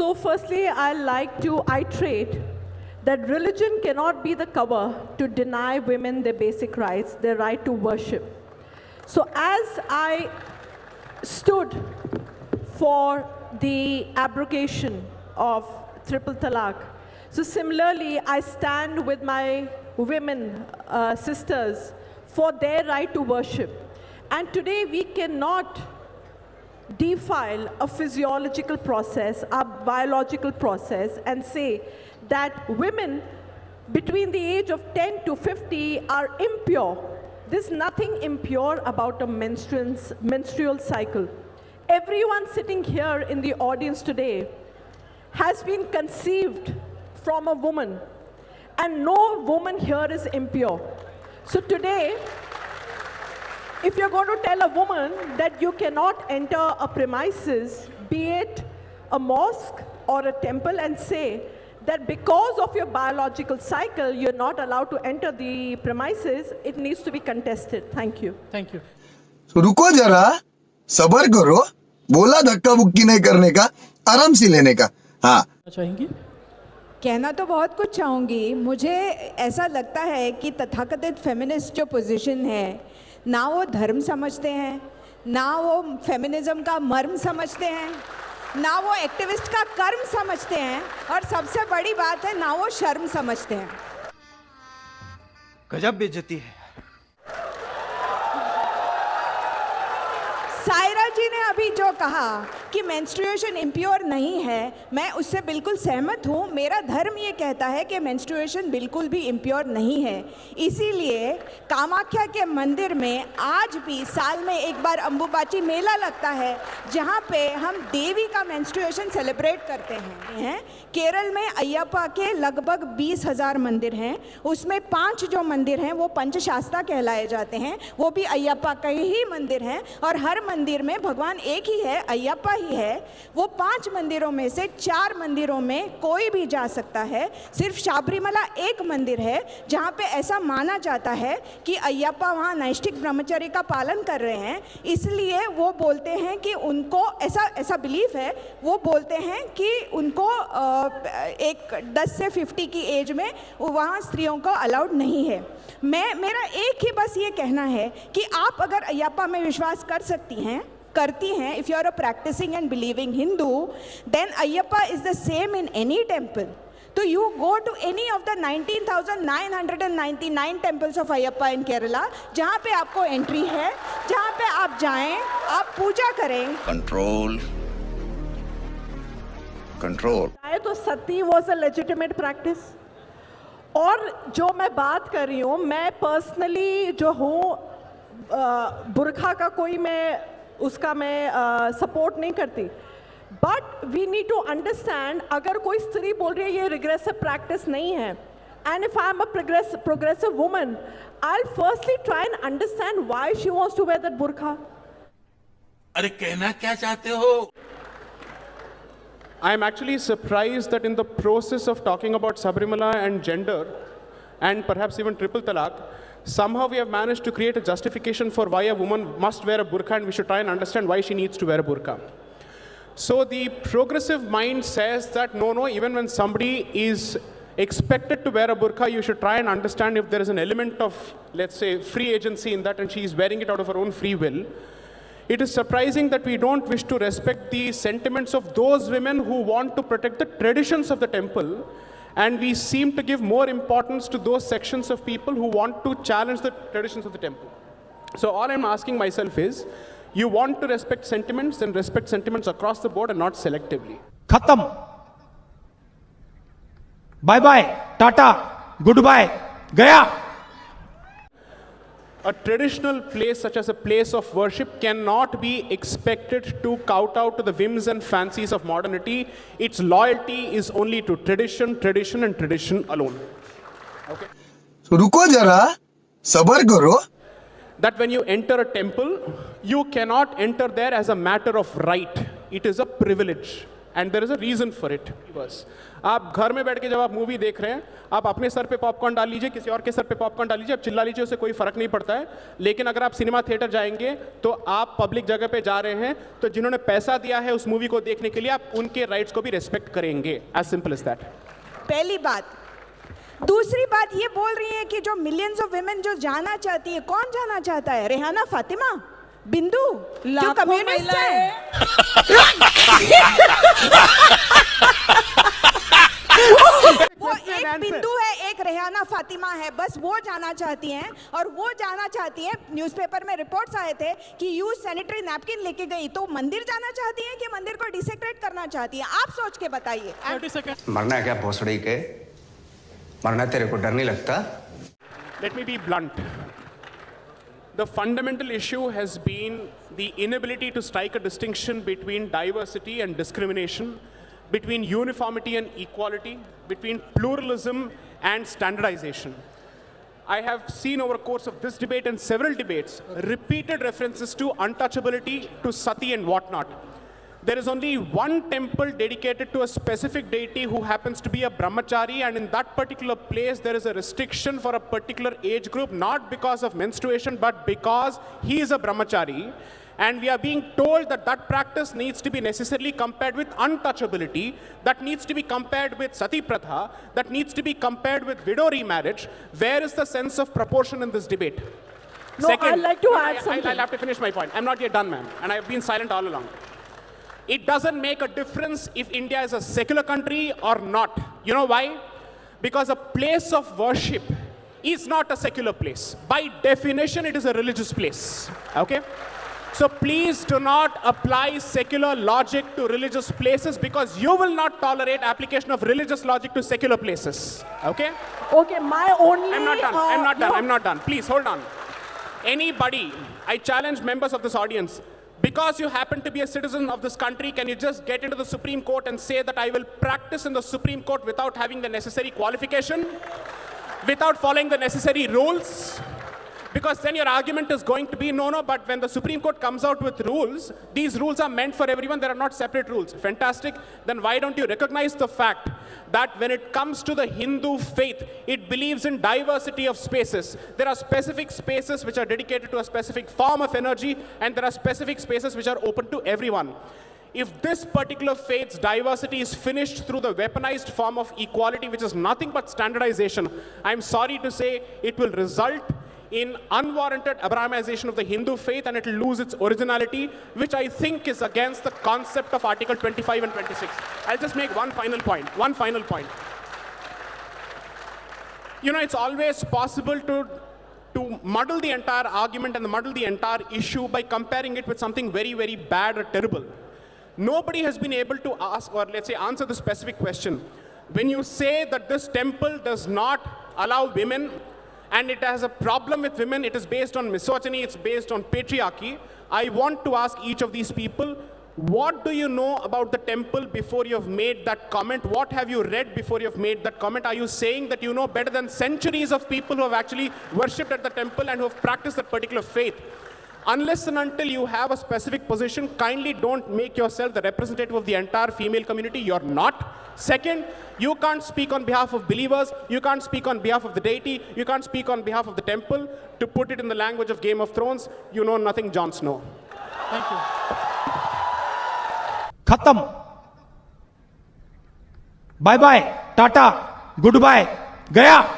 So firstly, I like to iterate that religion cannot be the cover to deny women their basic rights, their right to worship. So as I stood for the abrogation of triple talaq, so similarly, I stand with my women sisters for their right to worship. And today we cannot defile a physiological process, a biological process, and say that women between the age of 10 to 50 are impure. There's nothing impure about a menstrual cycle. Everyone sitting here in the audience today has been conceived from a woman, and no woman here is impure. So today, if you're going to tell a woman that you cannot enter a premises, be it a mosque or a temple, and say that because of your biological cycle, you're not allowed to enter the premises, it needs to be contested. Thank you. Thank you. So रुको जरा, सबर करो, बोला धक्का बुक्की नहीं करने का, आराम से लेने का. हाँ. चाहेंगी? कहना तो बहुत कुछ चाहूँगी. मुझे ऐसा लगता है कि तथाकथित फेमिनिस्ट जो पोजीशन है, ना वो धर्म समझते हैं, ना वो फेमिनिज्म का मर्म समझते हैं, ना वो एक्टिविस्ट का कर्म समझते हैं, और सबसे बड़ी बात है ना वो शर्म समझते हैं. गजब बेइज्जती है. सायरा जी ने अभी जो कहा कि मेंस्ट्रुएशन इम्प्योर नहीं है, मैं उससे बिल्कुल सहमत हूँ. मेरा धर्म ये कहता है कि मेंस्ट्रुएशन बिल्कुल भी इम्प्योर नहीं है. इसीलिए कामाख्या के मंदिर में आज भी साल में एक बार अम्बुबाची मेला लगता है, जहाँ पे हम देवी का मेंस्ट्रुएशन सेलिब्रेट करते हैं. केरल में अयप्पा के लगभग 20,000 मंदिर हैं. उसमें 5 जो मंदिर हैं वो पंचशास्त्रा कहलाए जाते हैं, वो भी अयप्पा के ही मंदिर हैं. और हर मंदिर में भगवान एक ही है, अयप्पा ही है. वो 5 मंदिरों में से 4 मंदिरों में कोई भी जा सकता है. सिर्फ शबरीमला एक मंदिर है जहाँ पे ऐसा माना जाता है कि अयप्पा वहाँ नैष्ठिक ब्रह्मचर्य का पालन कर रहे हैं. इसलिए वो बोलते हैं कि उनको ऐसा बिलीफ है, वो बोलते हैं कि उनको एक 10 से 50 की एज में वहाँ स्त्रियों को अलाउड नहीं है. मेरा एक ही बस ये कहना है कि आप अगर अयप्पा में विश्वास करती हैं, if you are a practicing and believing Hindu, then Ayyappa is the same in any temple. So you go to any of the 19,999 temples of Ayyappa in Kerala, जहाँ पे आपको एंट्री है, जहाँ पे आप जाएं, आप पूजा करें. Control. तो सती was a legitimate practice. और जो मैं बात कर रही हूँ, मैं पर्सनली जो हूँ, बुरखा का कोई मैं सपोर्ट नहीं करती. But we need to understand, अगर कोई स्त्री बोल रही है ये रिग्रेसिव प्रैक्टिस नहीं है, and if I am a progressive woman, I will firstly try and understand why she wants to wear that बुरखा. अरे कहना क्या चाहते हो? I am actually surprised that in the process of talking about Sabrimala and gender, and perhaps even triple talaq, somehow we have managed to create a justification for why a woman must wear a burqa, and we should try and understand why she needs to wear a burqa. So the progressive mind says that no, even when somebody is expected to wear a burqa, you should try and understand if there is an element of, let's say, free agency in that, and she is wearing it out of her own free will. It is surprising that we don't wish to respect the sentiments of those women who want to protect the traditions of the temple, and we seem to give more importance to those sections of people who want to challenge the traditions of the temple. So all I'm asking myself is, you want to respect sentiments, then respect sentiments across the board and not selectively. खत्म. Bye bye. Tata. Goodbye. Gaya. A traditional place such as a place of worship cannot be expected to kowtow to the whims and fancies of modernity. Its loyalty is only to tradition, tradition and tradition alone. Okay? So रुको जरा, सबर करो. That when you enter a temple, you cannot enter there as a matter of right. It is a privilege. and there is a reason for it. बस आप घर में बैठ के जब आप मूवी देख रहे हैं, आप अपने सर पे पॉपकॉर्न डाल लीजिए, किसी और के सर पे पॉपकॉर्न डाल लीजिए, आप चिल्ला लीजिए, उससे कोई फर्क नहीं पड़ता है. लेकिन अगर आप सिनेमा थिएटर जाएंगे तो आप पब्लिक जगह पे जा रहे हैं, तो जिन्होंने पैसा दिया है उस मूवी को देखने के लिए, आप उनके राइट्स को भी रिस्पेक्ट करेंगे. As simple as that. पहली बात. दूसरी बात ये बोल रही है कि जो मिलियंस ऑफ विमेन जो जाना चाहती है, कौन जाना चाहता है? रेहाना फातिमा, बिंदु, जो कम्युनिस्ट है. वो एक बिंदु है, एक रेहाना फातिमा है, बस वो जाना चाहती हैं. और वो जाना चाहती हैं, न्यूज़पेपर में रिपोर्ट्स आए थे कि यूज सैनिटरी नैपकिन लेके गई, तो मंदिर जाना चाहती हैं कि मंदिर को डिसेक्रेट करना चाहती हैं? आप सोच के बताइए. मरना है क्या भोसड़ी के? मरना तेरे को डर नहीं लगता? Let me be blunt. The fundamental issue has been the inability to strike a distinction between diversity and discrimination, between uniformity and equality, between pluralism and standardization. I have seen over the course of this debate and several debates repeated references to untouchability, to sati and whatnot. There is only one temple dedicated to a specific deity who happens to be a brahmachari, and in that particular place there is a restriction for a particular age group, not because of menstruation but because he is a brahmachari. And we are being told that that practice needs to be necessarily compared with untouchability, that needs to be compared with sati pratha, that needs to be compared with widow remarriage. Where is the sense of proportion in this debate? No, I'd like to add something. I'll have to finish my point. I'm not yet done, ma'am, and I've been silent all along. It doesn't make a difference if India is a secular country or not. You know why? Because a place of worship is not a secular place. By definition, it is a religious place. Okay? So please do not apply secular logic to religious places, because you will not tolerate application of religious logic to secular places. Okay? Okay, my only... I'm not done. I'm not done. Please, hold on. Anybody, I challenge members of this audience, because you happen to be a citizen of this country, can you just get into the Supreme Court and say that I will practice in the Supreme Court without having the necessary qualification, without following the necessary rules? Because then your argument is going to be, no, but when the Supreme Court comes out with rules, these rules are meant for everyone, there are not separate rules. Fantastic. Then why don't you recognize the fact that when it comes to the Hindu faith, it believes in diversity of spaces. There are specific spaces which are dedicated to a specific form of energy, and there are specific spaces which are open to everyone. If this particular faith's diversity is finished through the weaponized form of equality, which is nothing but standardization, I'm sorry to say it will result in unwarranted Abrahamization of the Hindu faith, and it will lose its originality, which I think is against the concept of Article 25 and 26. I'll just make one final point. You know, it's always possible to muddle the entire argument and muddle the entire issue by comparing it with something very, very bad or terrible. Nobody has been able to ask, or let's say answer the specific question. When you say that this temple does not allow women, and it has a problem with women, it is based on misogyny, it's based on patriarchy, I want to ask each of these people, what do you know about the temple before you have made that comment? What have you read before you have made that comment? Are you saying that you know better than centuries of people who have actually worshipped at the temple and who have practiced that particular faith? Unless and until you have a specific position, kindly don't make yourself the representative of the entire female community. You're not. Second, you can't speak on behalf of believers, you can't speak on behalf of the deity, you can't speak on behalf of the temple. To put it in the language of Game of Thrones, you know nothing, Jon Snow. Thank you. खत्म. Bye bye, tata, goodbye, गया.